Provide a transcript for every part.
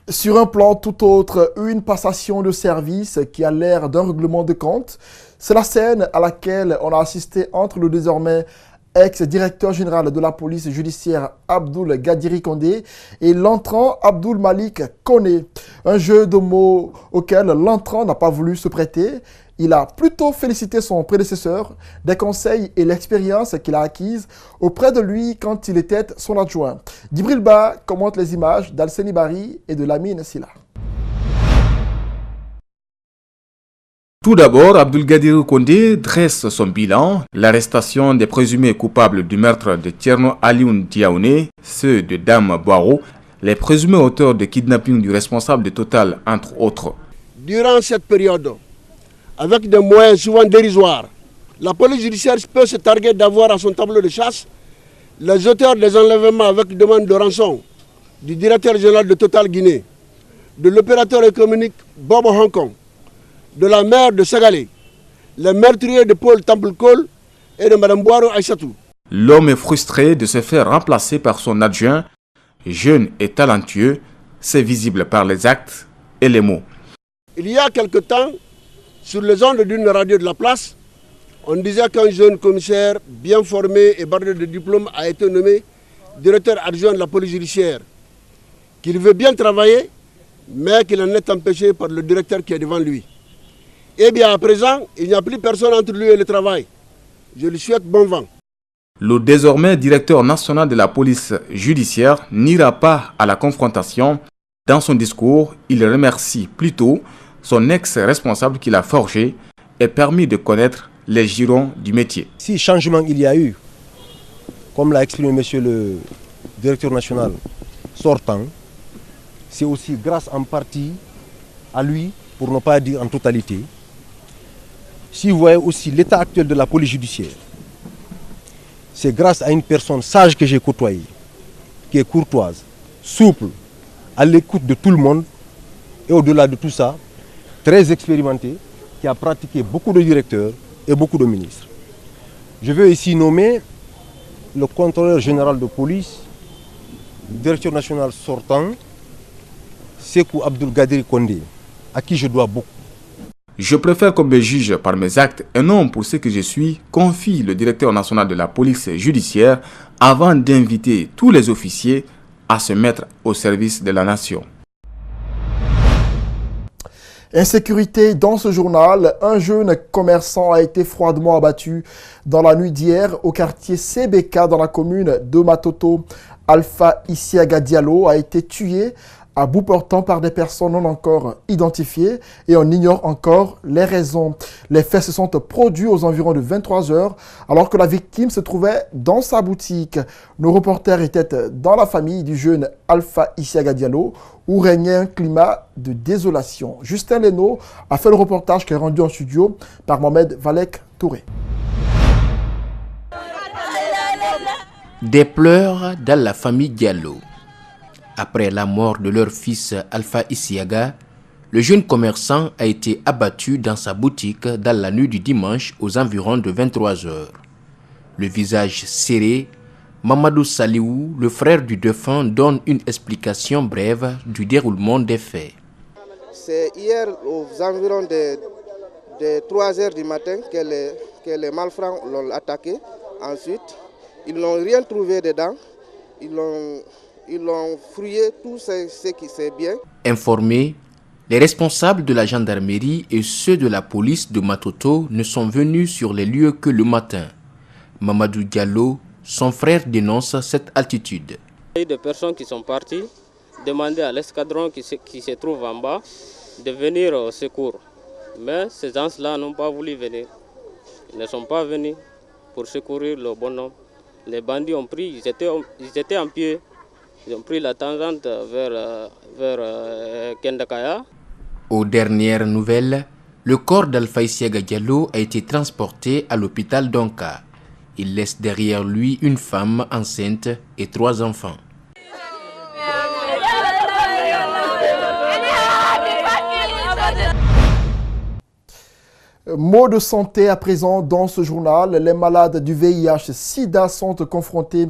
Sur un plan tout autre, une passation de service qui a l'air d'un règlement de compte. C'est la scène à laquelle on a assisté entre le désormais ex-directeur général de la police judiciaire Abdoul Gadiri Condé et l'entrant Abdoul Malik Koné. Un jeu de mots auquel l'entrant n'a pas voulu se prêter. Il a plutôt félicité son prédécesseur des conseils et l'expérience qu'il a acquise auprès de lui quand il était son adjoint. Djibril Ba commente les images d'Alseni Bari et de Lamine Silla. Tout d'abord, Abdoul Gadiri Condé dresse son bilan. L'arrestation des présumés coupables du meurtre de Thierno Alioune Diaoune, ceux de Dame Boiro, les présumés auteurs de kidnapping du responsable de Total, entre autres. Durant cette période, avec des moyens souvent dérisoires, la police judiciaire peut se targuer d'avoir à son tableau de chasse les auteurs des enlèvements avec demande de rançon du directeur général de Total Guinée, de l'opérateur économique Bob Hong Kong, de la maire de Sagalé, les meurtriers de Paul Temple Cole et de Mme Boiro Aïssatou. L'homme est frustré de se faire remplacer par son adjoint, jeune et talentueux, c'est visible par les actes et les mots. Il y a quelque temps, sur les ondes d'une radio de la place, on disait qu'un jeune commissaire bien formé et bardé de diplôme a été nommé directeur adjoint de la police judiciaire, qu'il veut bien travailler, mais qu'il en est empêché par le directeur qui est devant lui. Eh bien, à présent, il n'y a plus personne entre lui et le travail. Je lui souhaite bon vent. Le désormais directeur national de la police judiciaire n'ira pas à la confrontation. Dans son discours, il remercie plutôt son ex-responsable qui l'a forgé et permis de connaître les girons du métier. Si changement il y a eu, comme l'a exprimé monsieur le directeur national sortant, c'est aussi grâce en partie à lui, pour ne pas dire en totalité. Si vous voyez aussi l'état actuel de la police judiciaire, c'est grâce à une personne sage que j'ai côtoyée, qui est courtoise, souple, à l'écoute de tout le monde et au-delà de tout ça, très expérimenté, qui a pratiqué beaucoup de directeurs et beaucoup de ministres. Je veux ici nommer le contrôleur général de police, directeur national sortant, Sekou Abdoul Gadiri Condé, à qui je dois beaucoup. Je préfère qu'on me juge par mes actes et non pour ce que je suis, confie le directeur national de la police judiciaire avant d'inviter tous les officiers à se mettre au service de la nation. Insécurité dans ce journal, un jeune commerçant a été froidement abattu dans la nuit d'hier au quartier CBK dans la commune de Matoto. Alpha Isiaga Diallo a été tué à bout portant par des personnes non encore identifiées et on ignore encore les raisons. Les faits se sont produits aux environs de 23 heures alors que la victime se trouvait dans sa boutique. Nos reporters étaient dans la famille du jeune Alpha Isiaga Diallo où régnait un climat de désolation. Justin Leno a fait le reportage qui est rendu en studio par Mohamed Valek Touré. Des pleurs dans la famille Diallo. Après la mort de leur fils Alpha Isiaga, le jeune commerçant a été abattu dans sa boutique dans la nuit du dimanche aux environs de 23 heures. Le visage serré, Mamadou Saliou, le frère du défunt, donne une explication brève du déroulement des faits. C'est hier aux environs de 3 heures du matin que les malfrats l'ont attaqué. Ensuite, ils n'ont rien trouvé dedans. Ils l'ont fouillé tout ce qui c'est bien. Informés, les responsables de la gendarmerie et ceux de la police de Matoto ne sont venus sur les lieux que le matin. Mamadou Diallo, son frère, dénonce cette attitude. Il y a eu des personnes qui sont parties demander à l'escadron qui se trouve en bas de venir au secours. Mais ces gens-là n'ont pas voulu venir. Ils ne sont pas venus pour secourir le bonhomme. Les bandits ont pris, ils étaient en pied. Ils ont pris la tangente vers Kendakaya. Aux dernières nouvelles, le corps d'Alpha Isiaga Diallo a été transporté à l'hôpital d'Onka. Il laisse derrière lui une femme enceinte et 3 enfants. Mot de santé à présent dans ce journal. Les malades du VIH-Sida sont confrontés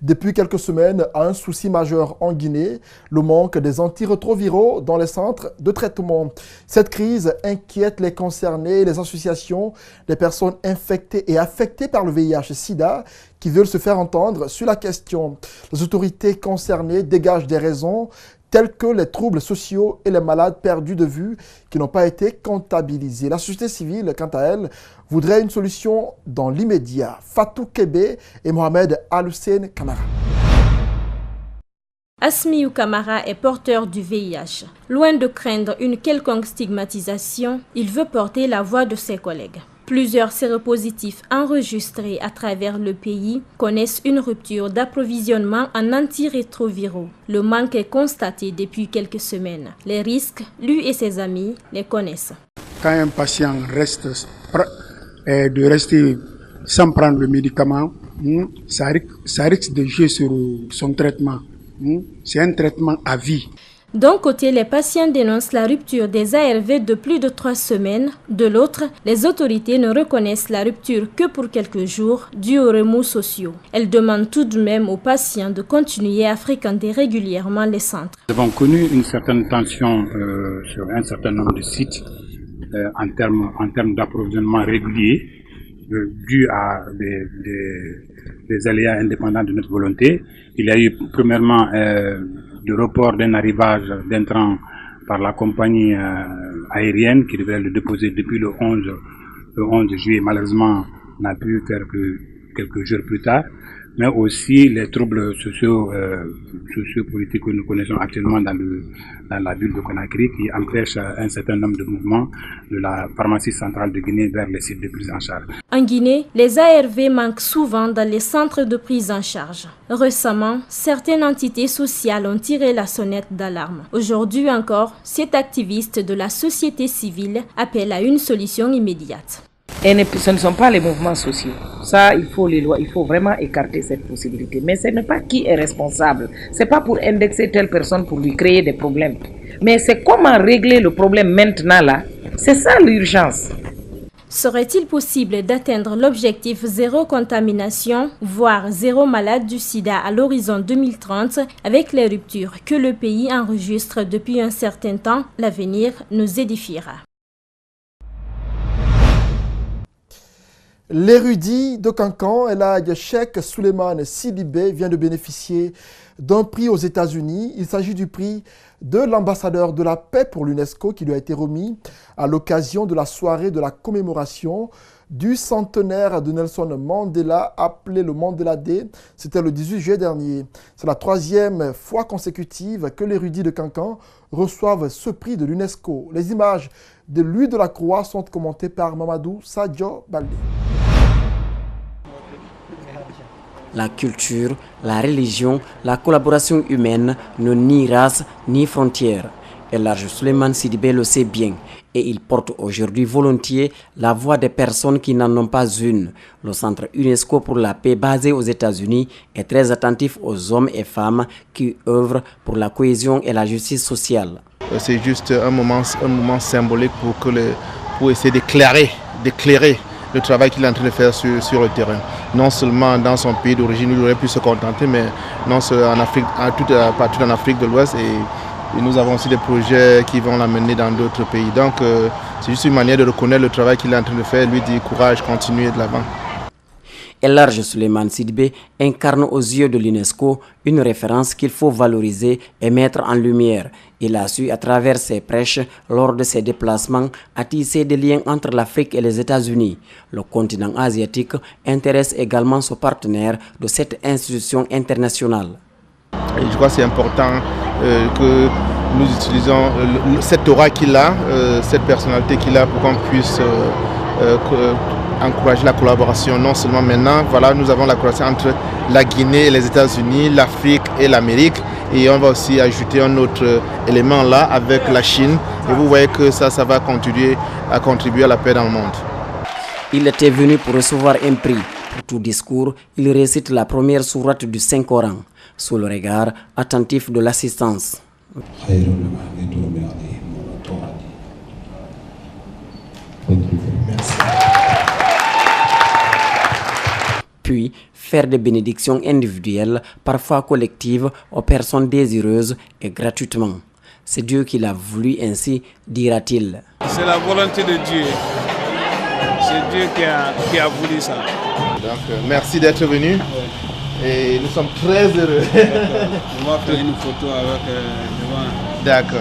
depuis quelques semaines à un souci majeur en Guinée, le manque des antirétroviraux dans les centres de traitement. Cette crise inquiète les concernés, les associations, les personnes infectées et affectées par le VIH-Sida qui veulent se faire entendre sur la question. Les autorités concernées dégagent des raisons tels que les troubles sociaux et les malades perdus de vue qui n'ont pas été comptabilisés. La société civile, quant à elle, voudrait une solution dans l'immédiat. Fatou Kébé et Mohamed Al-Hussein Kamara. Asmiou Kamara est porteur du VIH. Loin de craindre une quelconque stigmatisation, il veut porter la voix de ses collègues. Plusieurs séropositifs enregistrés à travers le pays connaissent une rupture d'approvisionnement en antirétroviraux. Le manque est constaté depuis quelques semaines. Les risques, lui et ses amis les connaissent. Quand un patient reste sans prendre le médicament, ça risque de jouer sur son traitement. C'est un traitement à vie. D'un côté, les patients dénoncent la rupture des ARV de plus de 3 semaines. De l'autre, les autorités ne reconnaissent la rupture que pour quelques jours, dû aux remous sociaux. Elles demandent tout de même aux patients de continuer à fréquenter régulièrement les centres. Nous avons connu une certaine tension sur un certain nombre de sites en termes d'approvisionnement régulier, dû à des aléas indépendants de notre volonté. Il y a eu premièrement le report d'un arrivage d'intrants par la compagnie aérienne qui devait le déposer depuis le 11 juillet. Malheureusement, on n'a pu faire que quelques jours plus tard. Mais aussi les troubles sociopolitiques que nous connaissons actuellement dans la ville de Conakry qui empêchent un certain nombre de mouvements de la pharmacie centrale de Guinée vers les sites de prise en charge. En Guinée, les ARV manquent souvent dans les centres de prise en charge. Récemment, certaines entités sociales ont tiré la sonnette d'alarme. Aujourd'hui encore, cet activiste de la société civile appelle à une solution immédiate. Et ce ne sont pas les mouvements sociaux. Ça, il faut vraiment écarter cette possibilité. Mais ce n'est pas qui est responsable. Ce n'est pas pour indexer telle personne pour lui créer des problèmes. Mais c'est comment régler le problème maintenant là. C'est ça l'urgence. Serait-il possible d'atteindre l'objectif zéro contamination, voire zéro malade du sida à l'horizon 2030 avec les ruptures que le pays enregistre depuis un certain temps? L'avenir nous édifiera. L'érudit de Cancan, Elhadj Cheikh Souleymane Sidibé, vient de bénéficier d'un prix aux États-Unis. Il s'agit du prix de l'ambassadeur de la paix pour l'UNESCO qui lui a été remis à l'occasion de la soirée de la commémoration du centenaire de Nelson Mandela, appelé le Mandela Day. C'était le 18 juillet dernier. C'est la 3e fois consécutive que l'érudit de Cancan reçoivent ce prix de l'UNESCO. Les images de Louis de la Croix sont commentées par Mamadou Sadio Baldé. La culture, la religion, la collaboration humaine ne nient race ni frontières. Elhadj Souleymane Sidibé le sait bien et il porte aujourd'hui volontiers la voix des personnes qui n'en ont pas une. Le Centre UNESCO pour la paix basé aux États-Unis est très attentif aux hommes et femmes qui œuvrent pour la cohésion et la justice sociale. C'est juste un moment symbolique pour essayer d'éclairer le travail qu'il est en train de faire sur le terrain. Non seulement dans son pays d'origine, il aurait pu se contenter, mais non en Afrique, partout en Afrique de l'Ouest. Et nous avons aussi des projets qui vont l'amener dans d'autres pays. Donc c'est juste une manière de reconnaître le travail qu'il est en train de faire, lui dire courage, continuez de l'avant. Elhadj Souleymane Sidibé incarne aux yeux de l'UNESCO une référence qu'il faut valoriser et mettre en lumière. Il a su, à travers ses prêches, lors de ses déplacements, à tisser des liens entre l'Afrique et les États-Unis. Le continent asiatique intéresse également son partenaire de cette institution internationale. Et je crois que c'est important que nous utilisons cette aura qu'il a, cette personnalité qu'il a pour qu'on puisse encourager la collaboration. Non seulement maintenant, voilà, nous avons la collaboration entre la Guinée et les États-Unis, l'Afrique et l'Amérique. Et on va aussi ajouter un autre élément là avec la Chine. Et vous voyez que ça va continuer à contribuer à la paix dans le monde. Il était venu pour recevoir un prix. Pour tout discours, il récite la première sourate du Saint-Coran, sous le regard attentif de l'assistance. Merci. faire des bénédictions individuelles, parfois collectives, aux personnes désireuses et gratuitement. C'est Dieu qui l'a voulu ainsi, dira-t-il. C'est la volonté de Dieu. C'est Dieu qui a voulu ça. Donc, merci d'être venu. Et nous sommes très heureux. On va faire une photo avec devant. D'accord.